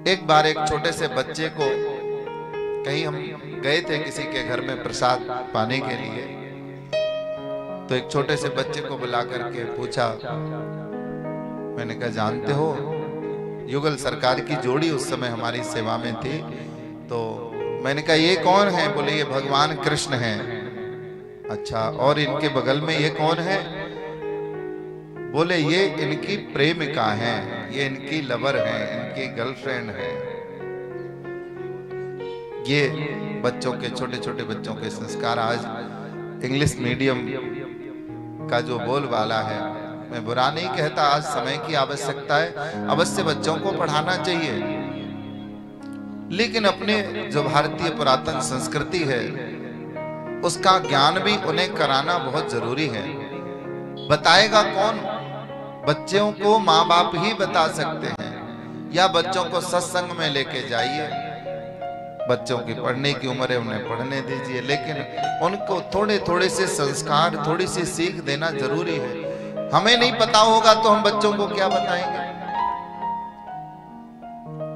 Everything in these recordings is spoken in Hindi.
एक बार एक छोटे से बच्चे को, कहीं हम गए थे किसी के घर में प्रसाद पाने के लिए, तो एक छोटे से बच्चे को बुला करके पूछा, मैंने कहा जानते हो, युगल सरकार की जोड़ी उस समय हमारी सेवा में थी, तो मैंने कहा ये कौन है? बोले ये भगवान कृष्ण हैं। अच्छा, और इनके बगल में ये कौन है? बोले ये इनकी प्रेमिका है, ये इनकी लवर है, इनकी गर्लफ्रेंड है। ये बच्चों के, छोटे छोटे बच्चों के संस्कार। आज इंग्लिश मीडियम का जो बोलबाला है, मैं बुरा नहीं कहता, आज समय की आवश्यकता है, अवश्य बच्चों को पढ़ाना चाहिए, लेकिन अपने जो भारतीय पुरातन संस्कृति है उसका ज्ञान भी उन्हें कराना बहुत जरूरी है। बताएगा कौन? बच्चों को माँ बाप ही बता सकते हैं, या बच्चों को सत्संग में लेके जाइए, बच्चों की पढ़ने की उम्र है, उन्हें पढ़ने दीजिए, लेकिन उनको थोड़े थोड़े से संस्कार, थोड़ी सी सीख देना जरूरी है। हमें नहीं पता होगा तो हम बच्चों को क्या बताएंगे?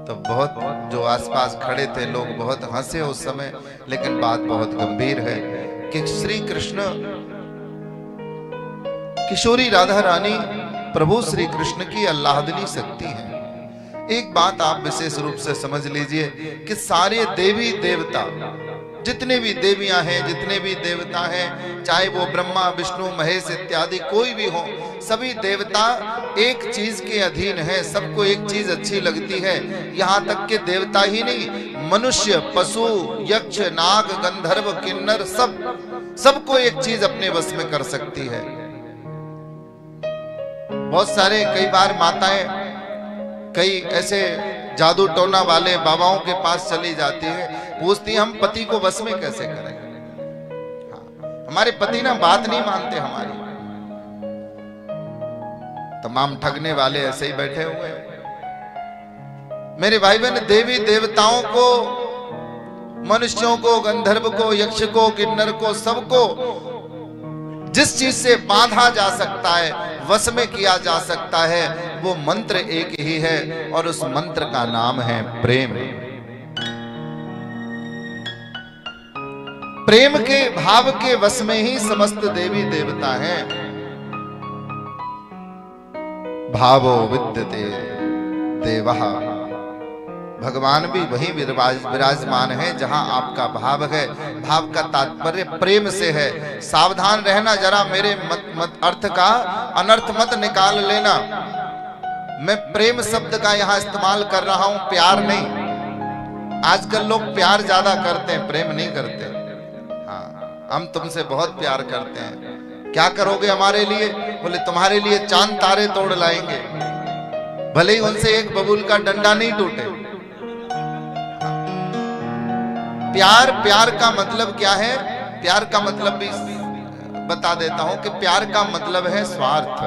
तो बहुत जो आसपास खड़े थे लोग बहुत हंसे उस समय, लेकिन बात बहुत गंभीर है कि श्री कृष्ण, किशोरी राधा रानी प्रभु श्री कृष्ण की अल्लाहदली शक्ति है। एक बात आप विशेष रूप से समझ लीजिए कि सारे देवी देवता, जितने भी देवियां हैं, जितने भी देवता हैं, चाहे वो ब्रह्मा विष्णु महेश इत्यादि कोई भी हो, सभी देवता एक चीज के अधीन है, सबको एक चीज अच्छी लगती है। यहाँ तक के देवता ही नहीं, मनुष्य, पशु, यक्ष, नाग, गंधर्व, किन्नर, सबको एक चीज अपने वश में कर सकती है। बहुत सारे, कई बार माताएं कई ऐसे जादू टोना वाले बाबाओं के पास चली जाती है, पूछती हम पति को वश में कैसे करें? हाँ, हमारे पति ना बात नहीं मानते हमारी। तमाम ठगने वाले ऐसे ही बैठे हुए हैं। मेरे भाई बहन, देवी देवताओं को, मनुष्यों को, गंधर्व को, यक्ष को, किन्नर को, सबको जिस चीज से बांधा जा सकता है, वश में किया जा सकता है, वो मंत्र एक ही है, और उस मंत्र का नाम है प्रेम। प्रेम के भाव के वश में ही समस्त देवी देवता हैं। भावो विद्यते देवः, भगवान भी वही विराजमान है जहां आपका भाव है। भाव का तात्पर्य प्रेम से है। सावधान रहना जरा, मेरे मत अर्थ का अनर्थ मत निकाल लेना। मैं प्रेम शब्द का यहां इस्तेमाल कर रहा हूं, प्यार नहीं। आजकल लोग प्यार ज्यादा करते हैं, प्रेम नहीं करते। हाँ, हम तुमसे बहुत प्यार करते हैं, क्या करोगे हमारे लिए? बोले तुम्हारे लिए चांद तारे तोड़ लाएंगे, भले ही उनसे एक बबूल का डंडा नहीं टूटे। प्यार का मतलब क्या है? प्यार का मतलब भी बता देता हूं कि प्यार का मतलब है स्वार्थ।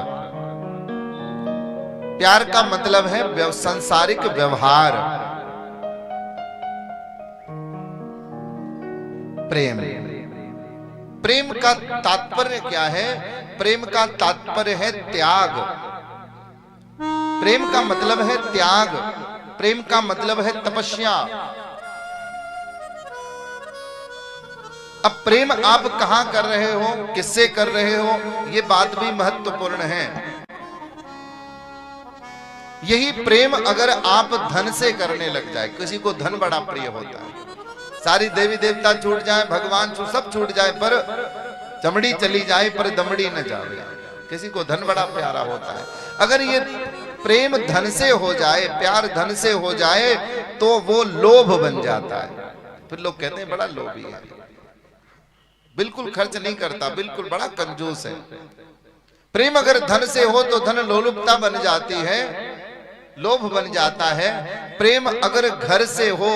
प्यार का मतलब है सांसारिक व्यवहार। प्रेम का तात्पर्य क्या है? प्रेम का तात्पर्य है त्याग। प्रेम का मतलब है त्याग, प्रेम का मतलब है तपस्या। अब प्रेम आप कहां कर रहे हो, किससे कर रहे हो, यह बात भी महत्वपूर्ण है। यही प्रेम अगर आप धन से करने लग जाए, किसी को धन बड़ा प्रिय होता है, सारी देवी देवता छूट जाए, भगवान सब छूट जाए, पर चमड़ी चली जाए पर दमड़ी न जाए, किसी को धन बड़ा प्यारा होता है। अगर ये प्रेम धन से हो जाए, प्यार धन से हो जाए, तो वो लोभ बन जाता है। फिर लोग कहते हैं बड़ा लोभी है, बिल्कुल खर्च नहीं करता, बिल्कुल बड़ा कंजूस है। प्रेम अगर धन से हो तो धन लोलुपता बन जाती है, लोभ बन जाता है। प्रेम अगर घर से हो,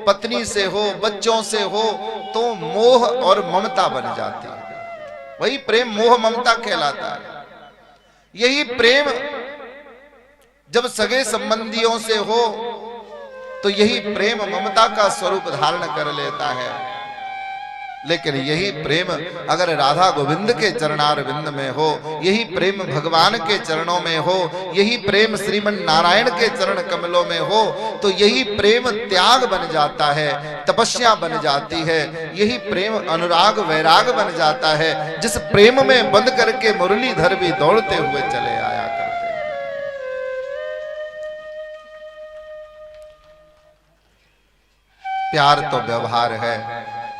पत्नी से हो, बच्चों से हो, तो मोह और ममता बन जाती है। वही प्रेम मोह ममता कहलाता है। यही प्रेम जब सगे संबंधियों से हो तो यही प्रेम ममता का स्वरूप धारण कर लेता है। लेकिन यही प्रेम अगर राधा गोविंद के चरणार विंद में हो, यही प्रेम भगवान के चरणों में हो, यही प्रेम श्रीमन नारायण के चरण कमलों में हो, तो यही प्रेम त्याग बन जाता है, तपस्या बन जाती है, यही प्रेम अनुराग वैराग बन जाता है, जिस प्रेम में बंद करके मुरलीधर भी दौड़ते हुए चले आया करते हैं। प्यार तो व्यवहार है,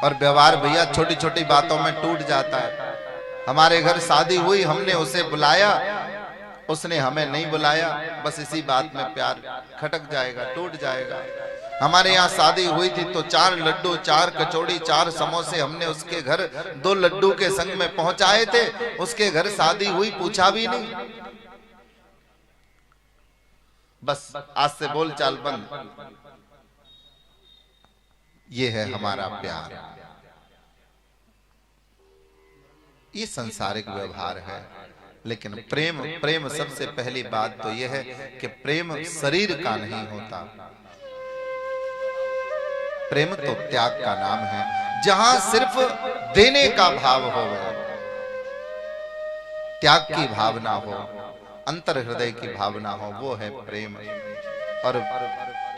और व्यवहार भैया छोटी छोटी बातों में टूट जाता है। हमारे घर शादी हुई, हमने उसे बुलाया, उसने हमें नहीं बुलाया, बस इसी बात में प्यार खटक जाएगा, टूट जाएगा। हमारे यहाँ शादी हुई थी तो 4 लड्डू, 4 कचौड़ी, 4 समोसे हमने उसके घर 2 लड्डू के संग में पहुंचाए थे। उसके घर शादी हुई, पूछा भी नहीं, बस आज से बोल चाल बंद। ये है हमारा प्यार, ये संसारिक व्यवहार है। लेकिन प्रेम, प्रेम सबसे पहली बात तो यह है कि प्रेम शरीर का नहीं होता, प्रेम तो त्याग का नाम है। जहां सिर्फ देने का भाव हो, त्याग की भावना हो, अंतर हृदय की भावना हो, वो है प्रेम। और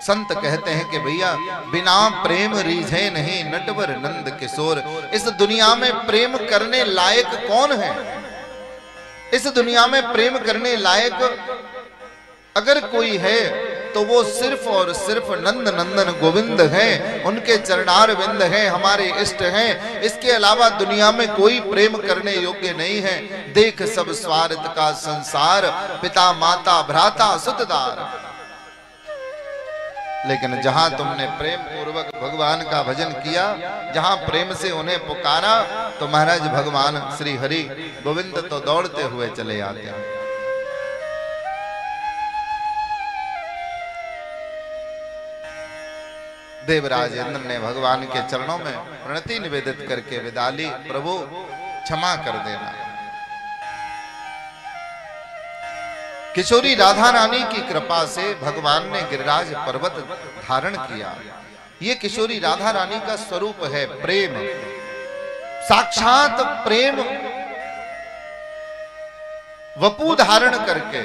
संत कहते हैं कि भैया बिना प्रेम रीझे नहीं नटवर नंद किशोर। इस दुनिया में प्रेम करने लायक कौन है? इस दुनिया में प्रेम करने लायक अगर कोई है तो वो सिर्फ और सिर्फ नंद नंदन गोविंद हैं, उनके चरणार विंद हैं, हमारे इष्ट हैं। इसके अलावा दुनिया में कोई प्रेम करने योग्य नहीं है। देख सब स्वार्थ का संसार, पिता माता भ्राता सुतदार। लेकिन जहां तुमने प्रेम पूर्वक भगवान का भजन किया, जहां प्रेम से उन्हें पुकारा, तो महाराज भगवान श्री हरि गोविंद तो दौड़ते हुए चले आते हैं। देवराज इंद्र ने भगवान के चरणों में प्रणति निवेदित करके विदा ली, प्रभु क्षमा कर देना। किशोरी राधा रानी की कृपा से भगवान ने गिरिराज पर्वत धारण किया। ये किशोरी राधा रानी का स्वरूप है प्रेम, साक्षात प्रेम वपु धारण करके